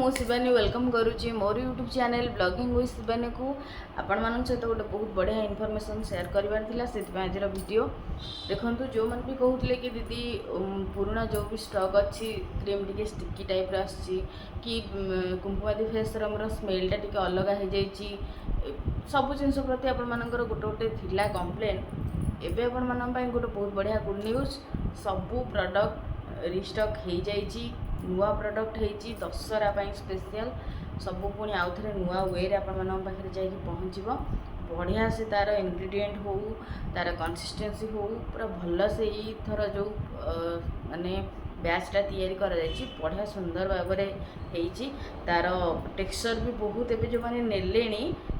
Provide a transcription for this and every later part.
मु शिवानी वेलकम करुच्ची मोर YouTube channel blogging with Shivani को आपण मान सहित गोटे बहुत बढ़िया इनफॉरमेशन शेयर करार से आज वीडियो देखो जो मैंने भी कहते कि दीदी पुराना जो भी स्टॉक अच्छी क्रीम टी स्टिकी टाइप आसी कि कुंकुमादी फेस मोर स्मेलटा टी अलग हो जाइए सब जिन प्रति आपर गोटे गोटे थिला कंप्लेन एवं आपण गोटे बहुत बढ़िया गुड न्यूज सबू प्रोडक्ट रिस्टॉक हो जाइए नुआ प्रोडक्ट होती दशहरा स्पेशल सबू पुणी आउ थे नुआ वे पाखे जा पहुँचब बढ़िया से तार इंग्रेडिएंट हो तार कंसिस्टेंसी हो पूरा भल से थर जो माने बैचटा तैयारी करा जाइए बढ़िया सुंदर भाव में तार टेक्सचर भी बहुत एवं जो मैंने नेले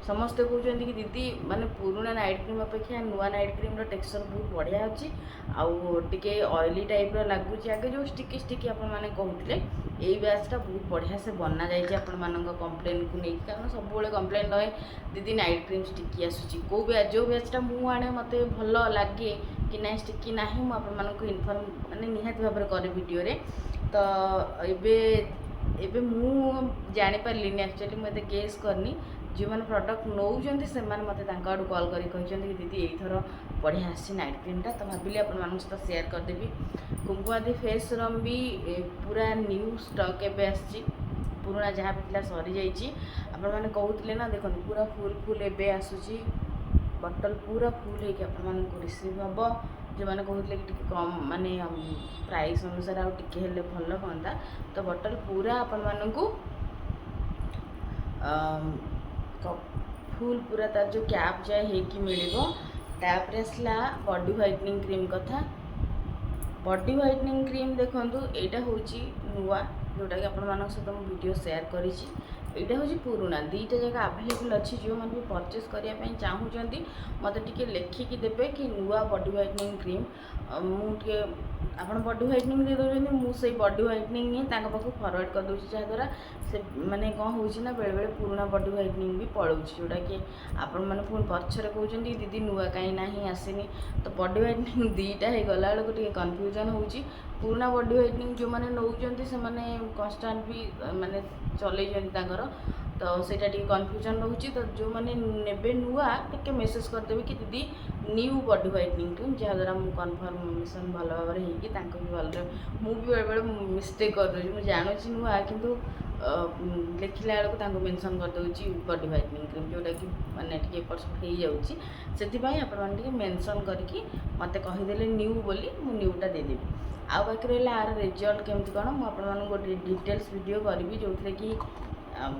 समस्ते कहते कि दीदी माने पुराना नाइट क्रीम अपेक्षा नुआ नाइट क्रीम टेक्सचर बहुत बढ़िया अच्छी आउ टे ऑयली टाइप लगुच आगे जो स्टिकी स्टिकी आपने कहते यही बैचटा बहुत बढ़िया से बना जाइए आपण कंप्लेन को नहीं कारण सब कंप्लेन रहे दीदी नाइट क्रीम स्टिकी आसूँ कौ बैच जो बैचटा मुझे मत भल लगे कि ना स्टिकी ना मुझे इनफर्म माने निहाती भाव में करे वीडियो रे तो एबे मु जानी पारलिनी एक्चुअली मुझे गेस करनी जो मैंने प्रोडक्ट नौकरी से मत आड़ू कल कर कि दीदी यही बढ़िया आसी नाइट क्रीमटा तो भाविली आप सहित सेयार करदेवी कुंकुमादी फेस रम भी पूरा न्यू स्टॉक एवं आसी पुराना जहाँ भी सरी जाने कहते ना देखो पूरा फुल फुल एवं आसूसी बटल पूरा फुल हो रिसीव हम जो मैंने कहते कि कम माने प्राइस अनुसार आगे भल हाँ तो बटल पूरा आपण मानू फुल पूरा तार जो कैप जाए होगी मिल तापर आसला बॉडी व्हाइटनिंग क्रीम कथा बॉडी व्हाइटनिंग क्रीम देखो यहाँ हूँ नुआ जोटा कि आपण सहित मुझे वीडियो शेयर करी यहाँ हूँ पुराना दीटा जगह आवेलेबल अच्छी जो मैंने भी परचेस करने चाहूँगी मत टे लिखिकी देवे कि नुआ बॉडी व्हाइटनिंग क्रीम मुझे आप बॉडी व्हाइटनिंग दे दौरान मुझे बॉडी व्हाइटनिंग ही पाखक फरवर्ड कर दूसरी जहाँद्वारा से मैंने कौन हो बेले बेले पुराना बॉडी व्हाइटनिंग भी पलाऊँ जोटा कि आपण मैंने पुणी पछरे कहते दीदी नुआ कहीं ना आसनी तो बॉडी व्हाइटनिंग दीटा हो गला बेलू कन्फ्यूजन हो पुराना बॉडी व्हाइटनिंग जो मैंने नौकरी से कन्स्टाट भी माने चल तो सेटा टी कन्फ्यूजन रोचे तो जो मैंने ने नुआ टे मेसेज करदेवी कि दीदी न्यू बॉडी व्हाइटनिंग क्रीम जहाँद्वारा मुझे कन्फर्मेसन भल भाव में भी भल मुझे बेले बेले मिस्टेक कर दूसरी मुझे जानूँ नुआ कि लिखला बेलू मेनसन करदे बॉडी व्हाइटनिंग क्रीम जोटा कि मैंने टी एपट सेपट हो जाऊँगी आपने मेनसन करके मत कहीदे न्यू बोली मुझे न्यूटा देदेवी आउ बाकी रहा आर रिजल्ट केमती कौन मुझे गोटे डिटेल्स वीडियो करी जो कि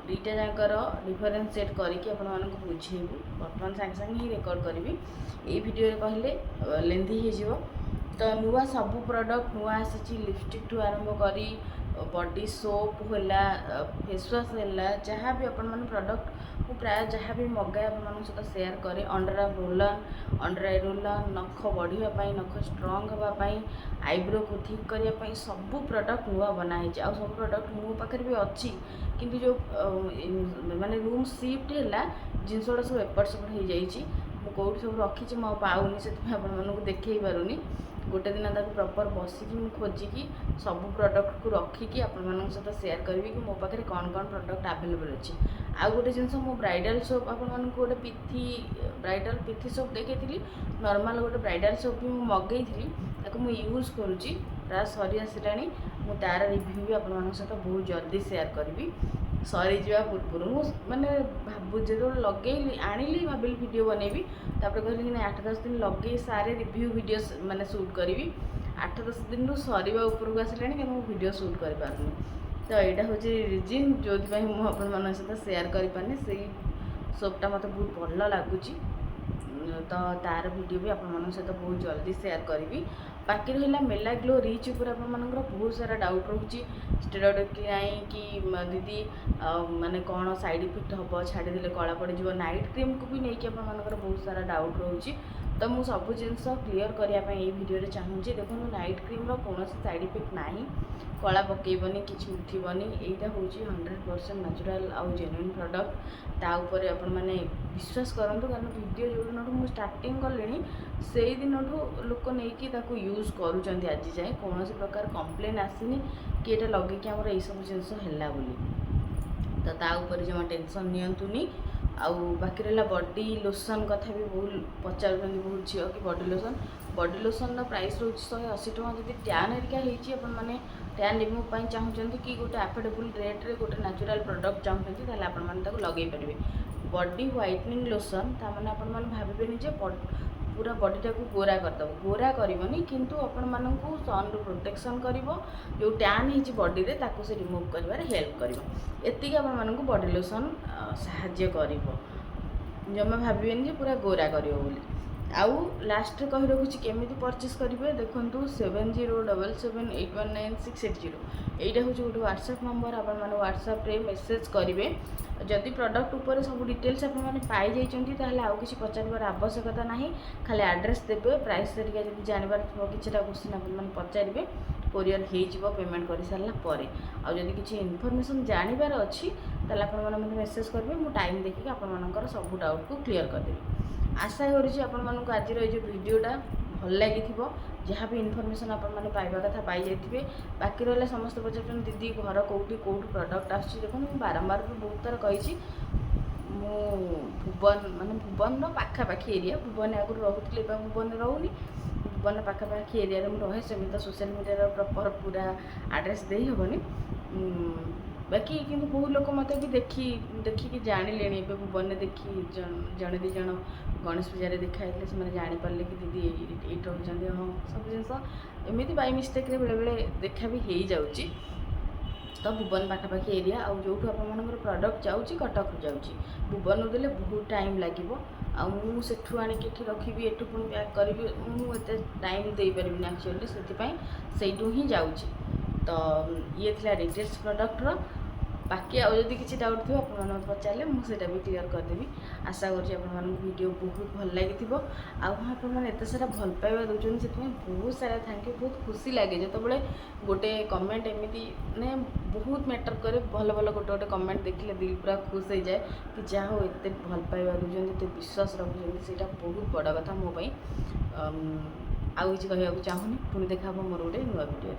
दुईटा जाकर डिफरेन्सीएट करके आपको बुझेबू बर्तमान सागे सागे ही रेकर्ड करी ये वीडियो कहले लेंथी हो तो नुआ सबू प्रोडक्ट नुआ आसी लिपस्टिक ठू आरंभ करी बॉडी सोप होला फेसवाश है जहाँ भी आपण मैंने प्रोडक्ट को प्राय जहाँ भी मगाए आप सहित सेयार करे अंडर आई रोलन अंडर आई रोलन नख बढ़ापी नख स्ट्रंग हाँपाई आईब्रो को ठीक करने सबू प्रोडक्ट नुआ बनाई आ सब प्रोडक्ट मो पाखे भी अच्छी किंतु जो माने रूम शिफ्ट है जिनस गुड़ा सब एपट सेपट हो जाइए कौट सब रखी मुझे पाऊनी से देखे पारूनी गोटे दिन तक प्रॉपर बसिकी मुझे खोजिकी सब प्रोडक्ट को रखिकी आपण सहित सेयार करी कि मो पाखे कौन कौन प्रोडक्ट आवेलेबल अच्छी आउ गोटे जिनस मो ब्राइडल सोप आपण गोटे पिथी ब्राइडल पिथी सोप देखी नॉर्मल गोटे ब्राइडल सोप भी मगई मुझे यूज करुँची प्राय सरी आसला मुझे तार रिव्यू भी आपण सहित बहुत जल्दी सेयार करी सरी जा पूर्व मैंने भाव जो लगे आनिली भाविली वीडियो बनैबी तापर कहली कि 8-10 दिन लगे सारे रिव्यू वीडियो माने शूट करी 8-10 दिन रु सरीबा उपरକୁ आसलानी कि वीडियो शूट कर पारुनी तो यहाँ हूँ रिजन जो मुझे सहित सेयार करें से सोपटा मत बहुत भल लगुच तो तार वीडियो भी आपण सहित बहुत जल्दी सेयार करी बाकी रहा मेला ग्लो रिच उपर आपर बहुत सारा डाउट रोचे स्टेरॉइड कि नहीं कि दीदी माने कौन साइड इफेक्ट हम छाड़ीदे कला पड़ जाए नाइट क्रीम को भी नहीं आपर बहुत सारा डाउट रोचे तो मुझे सब जिनस क्लीयर करने ये वीडियो चाहूँगी देखो नाइट क्रीम कौन साइड इफेक्ट ना कला पकईबनी कि उठबनी यहाँ हूँ 100% नेचुरल आउ जेन्युइन प्रोडक्ट ताऊपर आपण मैंने विश्वास करूँ कारण वीडियो जो दिन मुझे स्टार्टिंग कले से दिन लोक नहीं यूज करुँच आज जाए कौन प्रकार कंप्लेन आसनी कि यहाँ लगे कि आम सब जिन है बोली तो ता ऊपर जमा टेंशन नियंतुनी। आउ बाकी रहा बॉडी लोशन कथा भी बहुत पचार बहुत झील कि बॉडी लोशन प्राइस रोज 180 टका। जब टैन हेरिका होने टैन रिमूव चाहूँगी कि गोटे अफोर्डेबल रेट्रे गोटे नेचुरल प्रोडक्ट चाहूँगी ताकि लगे पारे। बॉडी व्हाइटनिंग लोशन ताने आपण भावे पूरा बॉडीटा को गोरा करदेव, गोरा करनी किंतु आपण मानू सन रु प्रोटेक्शन कर जो टैन हो बॉडी रे ताको से रिमूव कर हेल्प कर एति आपण मानू बॉडी लोशन साहाय्य कर जमा भावेनि पूरा गोरा कर। आउ लास्ट कही रखुची केमी परचेस करेंगे देखूँ 7077819680 यहाँ हूँ गोटे व्हाट्सएप नंबर आपण मैंने व्हाट्सएप रे मेसेज करेंगे। जदि प्रोडक्ट उपर सब डिटेल्स आपने पाई जाइए आउ कि पचार आवश्यकता ना खाली एड्रेस देवे प्राइस तरीका जब जानवर थो कि क्वेश्चन आपने पचारे कोरियर हो पेमेंट कर सारापर आदि किसी इनफर्मेशन जानवर अच्छी आपने मेसेज करेंगे मुझे टाइम देखिए आपर सब डाउट को क्लीयर करदेवी। आशा करुँच आपको आज भिडियोटा भल लगी जहाँ भी इनफर्मेशन आपने पाइबा कथा पाई जाइए। बाकी रहा समस्त पचार दीदी घर कौटी कौट प्रोडक्ट आसूँ देखो बारंबार भी बहुत थर कही भुवन माने भुवन पाखापाखी एरिया भुवन आगुरी रोली भुवन रोनी भुवन पाखापाखी एरिया में रहे सेमती तो सोशल मीडिया प्रॉपर पूरा एड्रेस दे हेनी बाकी किंतु बहुत लोक मत भी देखिकी जानिले भुवन देखी जड़े दी जन गणेश पूजा देखाई से जापारे कि दीदी ये रोचे हाँ सब जिन एमती बाय मिस्टेक बेले बेले देखा भी हो जाऊँगी। तो भुवन पाखापाखी एरिया आउ जो आपर प्रोडक्ट जाऊँगी कटक जाऊँगी भुवन देले बहुत टाइम लगे आठू आणिक रखी एठू पुणी पैक करी मुझे टाइम दे पारि एक्चुअली से ही जाऊँगी। तो ये थी रिटेल्स प्रोडक्टर बाकी आउ जदि किसी डाउट थो आप पचारे मुझे भी क्लीयर करदेवी। आशा करो बहुत भल लगी आपने सारा भल पाइबा दूसरी से बहुत सारा थैंक यू। बहुत खुशी लगे जो गोटे कमेंट एमती ने बहुत मैटर करे भल भल गोटे गोटे कमेंट देखले दिल पूरा खुश हो जाए कि जहाँ हो एत भल पाइबा दूसरी एत विश्वास रखुच्च से बहुत बड़ कथा मोपाई। आउ किसी कहूँ चाहूनी पुणी देखा मोर गोटे नुआ भिडियो।